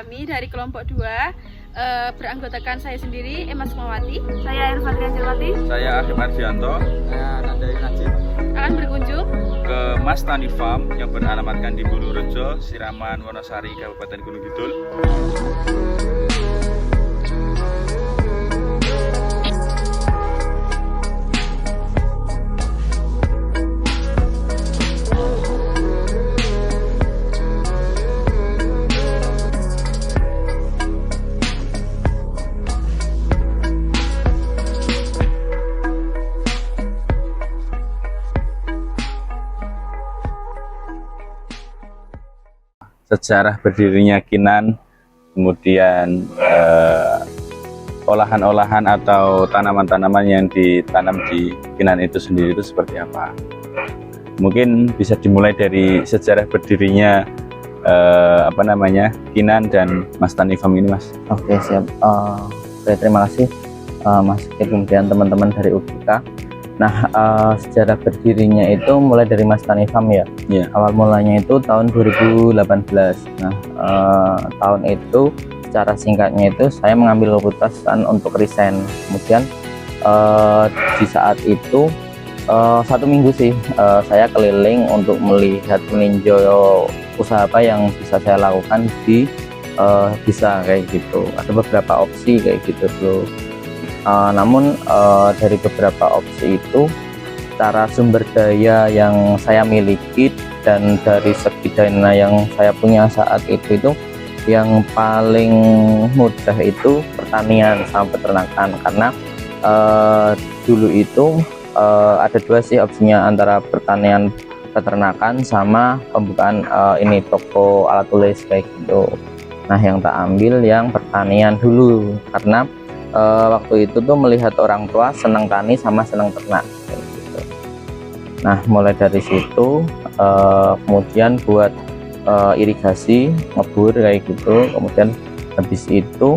kami dari kelompok 2 beranggotakan saya sendiri, Emma Sukmawati, saya Irfan Trianjawati, saya Arif Ardianto, saya Nandai Najib, akan berkunjung ke Mas Tani Farm yang beralamatkan di Bulurejo, Siraman, Wonosari, Kabupaten Gunung Kidul. Sejarah berdirinya Kinan, kemudian olahan-olahan atau tanaman-tanaman yang ditanam di Kinan itu sendiri itu seperti apa. Mungkin bisa dimulai dari sejarah berdirinya Kinan dan Mas Tani Farm ini, Mas. Oke, siap. Terima kasih Mas Kit, kemudian teman-teman dari UGK. Nah, sejarah berdirinya itu mulai dari Mas Tani Farm ya. Iya. Awal mulanya itu tahun 2018. Nah, tahun itu secara singkatnya itu saya mengambil keputusan untuk resign. Kemudian di saat itu 1 minggu sih saya keliling untuk melihat meninjau usaha apa yang bisa saya lakukan di bisa kayak gitu. Ada beberapa opsi kayak gitu dulu. Namun dari beberapa opsi itu, cara sumber daya yang saya miliki dan dari segi dana yang saya punya saat itu yang paling mudah itu pertanian sama peternakan. Karena dulu itu ada 2 sih opsinya, antara pertanian peternakan sama pembukaan ini toko alat tulis kayak gitu. Nah, yang tak ambil yang pertanian dulu karena waktu itu tuh melihat orang tua senang tani sama senang ternak kayak gitu. Nah, mulai dari situ kemudian buat irigasi, ngebur kayak gitu. Kemudian habis itu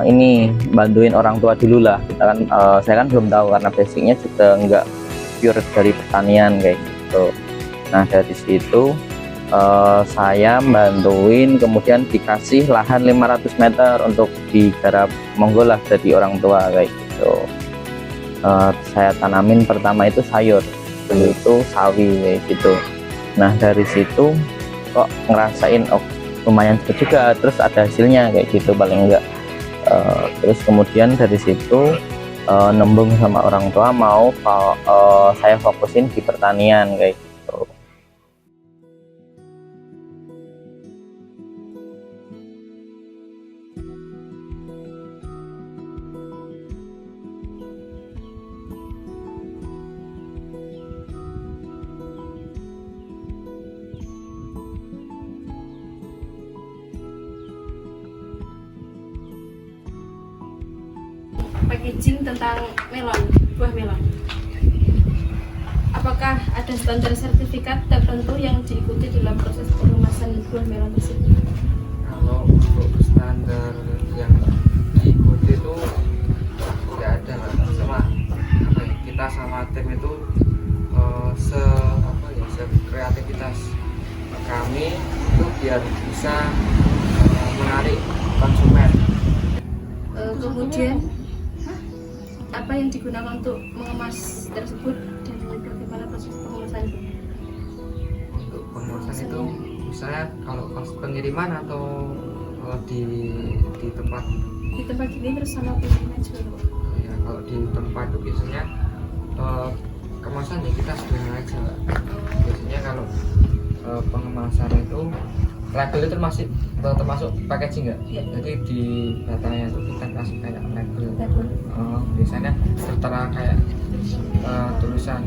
ini bantuin orang tua dulu lah. Kita kan saya kan belum tahu karena basicnya juga nggak pure dari pertanian kayak gitu. Nah, dari situ saya bantuin, kemudian dikasih lahan 500 meter untuk digarap monggo lah jadi orang tua kayak gitu. Saya tanamin pertama itu sayur, dulu itu sawi kayak gitu. Nah, dari situ kok ngerasain lumayan cepet juga, terus ada hasilnya kayak gitu paling enggak. Terus kemudian dari situ nembung sama orang tua mau saya fokusin di pertanian kayak gitu. packaging tentang melon, buah melon. Apakah ada standar sertifikat tertentu yang diikuti dalam proses pengemasan buah melon tersebut? Kalau untuk standar yang diikuti itu tidak ada, sama kita sama tim itu kreativitas kami itu biar bisa menarik konsumen. Kemudian apa yang digunakan untuk mengemas tersebut dan bagaimana proses pengemasan itu? Untuk pengemasan itu misalnya kalau pas pengiriman atau di tempat ini terus sama pengiriman juga. ya, kalau di tempat itu biasanya kemasan ya kita sederhana aja. Biasanya kalau pengemasan itu label itu termasuk packaging nggak? Ya. Jadi di datanya itu kita kasih kayak label. Biasanya tertera kayak tulisan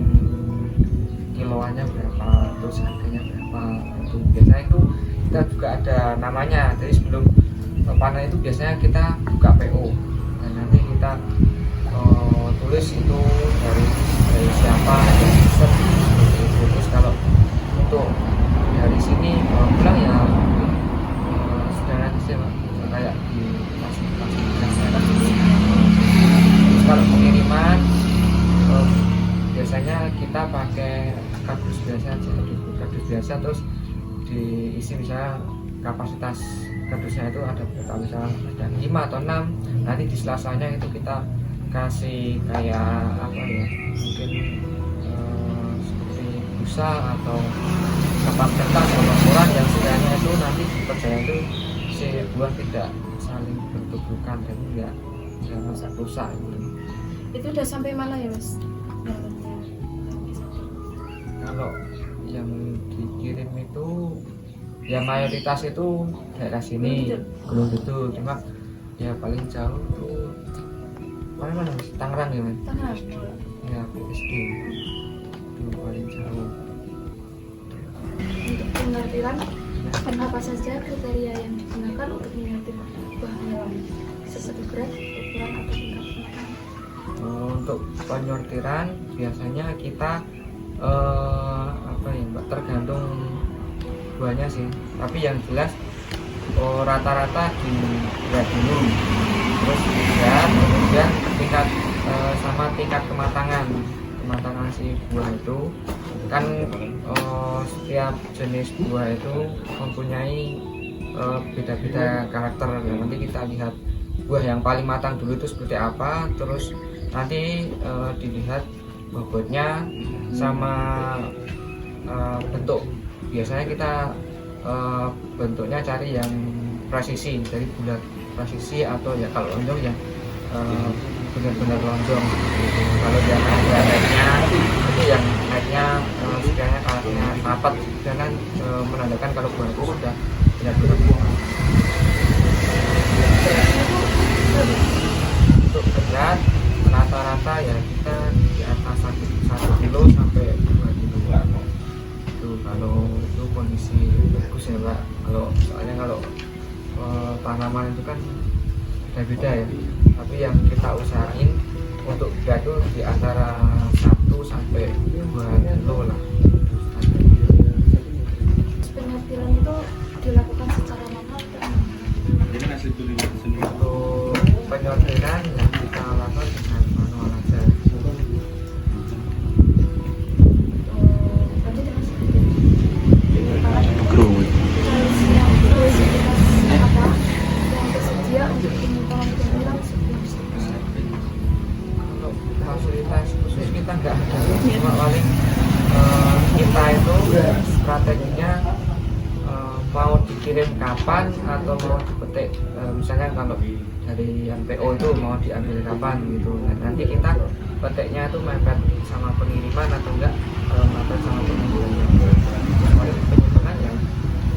kiloannya berapa, terus harganya berapa. Itu biasanya itu kita juga ada namanya. Jadi sebelum panen itu biasanya kita buka PO dan nanti kita tulis itu dari siapa yang pesen seperti itu. Terus kalau untuk dari sini pulang ya sudah sih kayak di kasih kan. Terus kalau pengiriman biasanya kita pakai kardus biasa aja, kardus biasa, terus diisi misalnya kapasitas kardusnya itu ada berapa, misal ada 5 atau 6, nanti di selasanya itu kita kasih kayak apa ya, mungkin seperti busa atau kepak kertas atau koran yang sekiranya itu nanti percaya itu si buah tidak saling bertubuhkan dan tidak rusak gitu. Itu udah sampai mana ya mas? Kalau yang dikirim itu ya mayoritas itu daerah sini Gunung Kidul, cuma ya paling jauh tuh mana mas? Tangerang ya mas? Tangerang. Ya PSD itu paling jauh. Untuk penyortiran, apa saja kriteria yang digunakan untuk menyortir buah melon sesuai berat, ukuran atau tingkat kematangan? Untuk penyortiran biasanya kita apa ya mbak, tergantung buahnya sih, tapi yang jelas rata-rata dilihat dulu, terus dilihat kemudian tingkat sama tingkat kematangan si buah itu kan setiap jenis buah itu mempunyai beda-beda karakter. Nanti kita lihat buah yang paling matang dulu itu seperti apa, terus nanti dilihat bobotnya sama bentuk. Biasanya kita bentuknya cari yang presisi, dari bulat presisi, atau ya kalau lonjong yang benar-benar lonjong gitu. Kalau yang naiknya itu yang naiknya sekiranya karakternya rapat, dan menandakan kalau buah itu sudah benar-benar buah. Untuk berat rata-rata ya kita di atas 1 kilo sampai 2 kilo itu kalau itu kondisi bagus ya mbak. Soalnya kalau tanaman itu kan beda-beda ya, tapi yang kita usahain untuk berat itu di antara 1 sampai 2 kilo lah. Penyortiran itu dilakukan secara manual atau Untuk penyortiran yang kita lakukan dengan manual aja. berarti dengan yang tersedia untuk penyimpanan pemilang sebelum distribusi? Kalau fasilitas khusus kita nggak ada, cuma paling kita itu strateginya mau dikirim kapan atau mau dipetik, misalnya kalau dari yang PO itu mau diambil kapan gitu. Nah, nanti kita petiknya itu mepet sama pengiriman atau enggak mepet sama pengiriman. Paling penyimpanan yang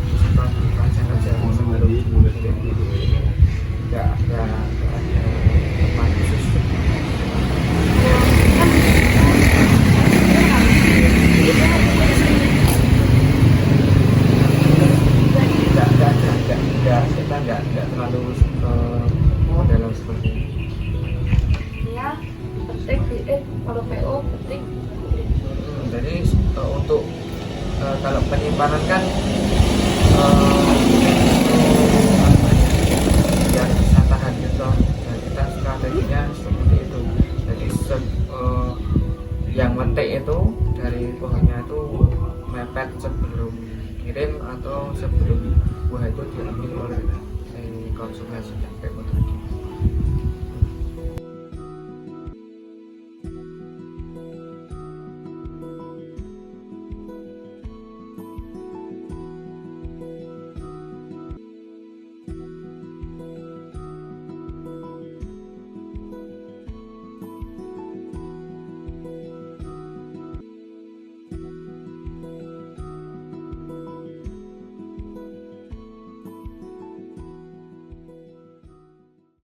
disimpan di kacang aja sebelum dikirim. Nggak ada tempat khusus. Kita nggak terlalu dalam seperti ini. Ya, petik, kalau PO petik. Jadi untuk kalau penyimpanan kan biar bisa tahan gitu. Nah, kita strateginya seperti itu. Jadi yang metik itu dari pohonnya itu mepet sebelum kirim atau sebelum buah itu diambil oleh si konsumen sampai ke